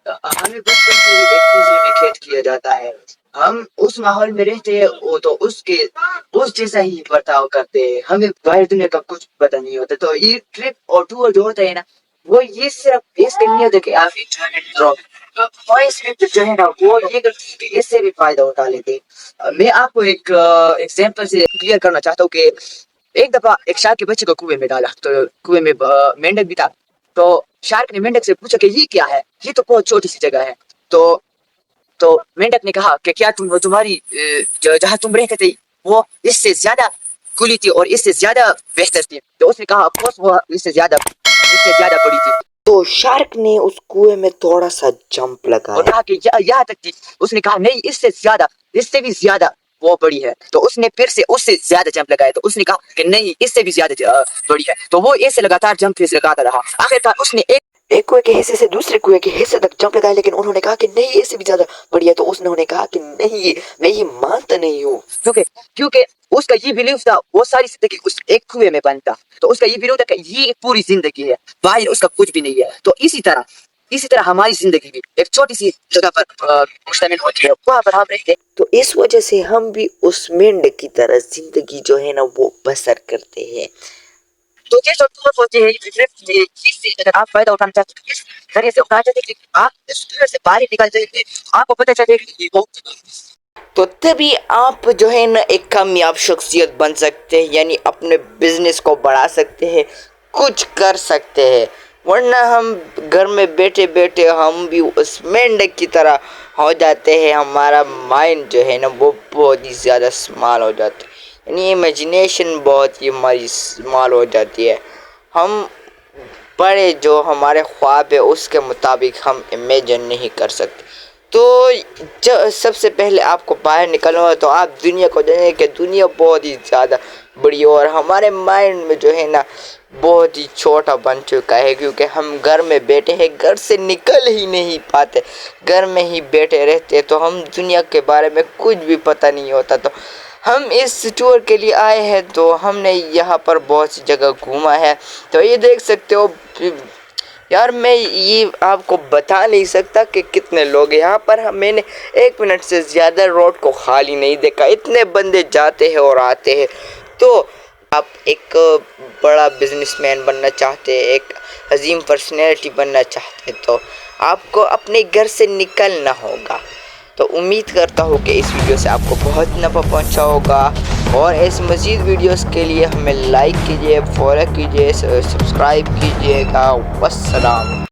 ہمیں بچپن سے ہی ایک پنجرے میں قید کیا جاتا ہے. ہم اس ماحول میں رہتے ہیں وہ تو اس جیسا ہی برتاؤ کرتے ہیں. ہمیں باہر دنیا کا کچھ پتہ نہیں ہوتا. تو یہ ٹرپ اور ٹور جو ہوتا ہے نا وہ یہ صرف اس کے نہیں ہوتا کہ آپ وائس جو ہے نا وہ یہ اس سے بھی فائدہ اٹھا لیتے. میں آپ کو ایک ایگزامپل سے کلیئر کرنا چاہتا ہوں کہ ایک دفعہ ایک شارک کے بچے کو کنویں میں ڈالا. تو کنویں میں مینڈک بھی تھا. تو شارک نے مینڈک سے پوچھا کہ یہ کیا ہے, یہ تو بہت چھوٹی سی جگہ ہے. تو مینڈک نے کہا کہ کیا تمہاری جہاں تم رہتے تھے وہ اس سے زیادہ کھلی تھی اور اس سے زیادہ بہتر تھی. تو اس نے کہا افکورس وہ اس سے زیادہ بڑی تھی. تو شارک نے اس کنویں میں تھوڑا سا جمپ لگایا اور کہا کہ یہاں تک تھی. اس نے کہا نہیں, اس سے بھی زیادہ وہ بڑی ہے. تو اس نے پھر سے اس سے زیادہ جمپ لگایا. تو اس نے کہا کہ نہیں, اس سے بھی زیادہ بڑی ہے. تو وہ ایسے لگاتار جمپ لگاتا رہا. آخرکار اس نے ایک کنویں کے حصے سے دوسرے کنویں کے حصے تک جمپ لگایا, لیکن انہوں نے کہا کہ نہیں, اس سے بھی زیادہ بڑی ہے. تو اس نے کہا کہ نہیں, میں یہ مانتا نہیں ہوں, کیونکہ اس کا یہ بلیف تھا وہ ساری زندگی اس ایک کنویں میں بنتا. تو اس کا یہ بلیف تھا کہ یہ پوری زندگی ہے, باہر اس کا کچھ بھی نہیں ہے. تو اسی طرح ہماری زندگی بھی ایک چھوٹی سی جگہ پر مشتمل ہوتی ہے, وہاں پر ہم رہتے ہیں. تو اس وجہ سے ہم بھی اس مینڈک کی طرح زندگی جو ہے نا وہ بسر کرتے ہیں. تو یہ جو ٹور ہوتے ہیں جس سے اگر آپ فائدہ اٹھانا چاہتے ہیں اس ذریعے سے اٹھانا چاہتے ہیں کہ آپ اس کنویں سے باہر نکل جائیں, آپ کو پتہ چلے کہ یہ بہت. تو تبھی آپ جو ہے نا ایک کامیاب شخصیت بن سکتے ہیں, یعنی اپنے بزنس کو بڑھا سکتے ہیں, کچھ کر سکتے ہیں. ورنہ ہم گھر میں بیٹھے بیٹھے ہم بھی اس مینڈک کی طرح ہو جاتے ہیں. ہمارا مائنڈ جو ہے نا وہ بہت ہی زیادہ اسمال ہو جاتا ہے, یعنی امیجنیشن بہت ہی ہماری اسمال ہو جاتی ہے. ہم بڑے جو ہمارے خواب ہے اس کے مطابق ہم امیجن نہیں کر سکتے. تو سب سے پہلے آپ کو باہر نکلنا ہو تو آپ دنیا کو جانیں کہ دنیا بہت ہی زیادہ بڑی ہے, اور ہمارے مائنڈ میں جو ہے نا بہت ہی چھوٹا بن چکا ہے, کیونکہ ہم گھر میں بیٹھے ہیں, گھر سے نکل ہی نہیں پاتے, گھر میں ہی بیٹھے رہتے. تو ہم دنیا کے بارے میں کچھ بھی پتہ نہیں ہوتا. تو ہم اس ٹور کے لیے آئے ہیں, تو ہم نے یہاں پر بہت سی جگہ گھوما ہے. تو یہ دیکھ سکتے ہو یار, میں یہ آپ کو بتا نہیں سکتا کہ کتنے لوگ یہاں پر. میں نے 1 منٹ سے زیادہ روڈ کو خالی نہیں دیکھا, اتنے بندے جاتے ہیں اور آتے ہیں. تو آپ ایک بڑا بزنس مین بننا چاہتے ہیں, ایک عظیم پرسنالٹی بننا چاہتے ہیں, تو آپ کو اپنے گھر سے نکلنا ہوگا. تو امید کرتا ہوں کہ اس ویڈیو سے آپ کو بہت نفع پہنچا ہوگا, اور اس مزید ویڈیوز کے لیے ہمیں لائک کیجیے, فالو کیجیے, سبسکرائب کیجیے گا. والسلام.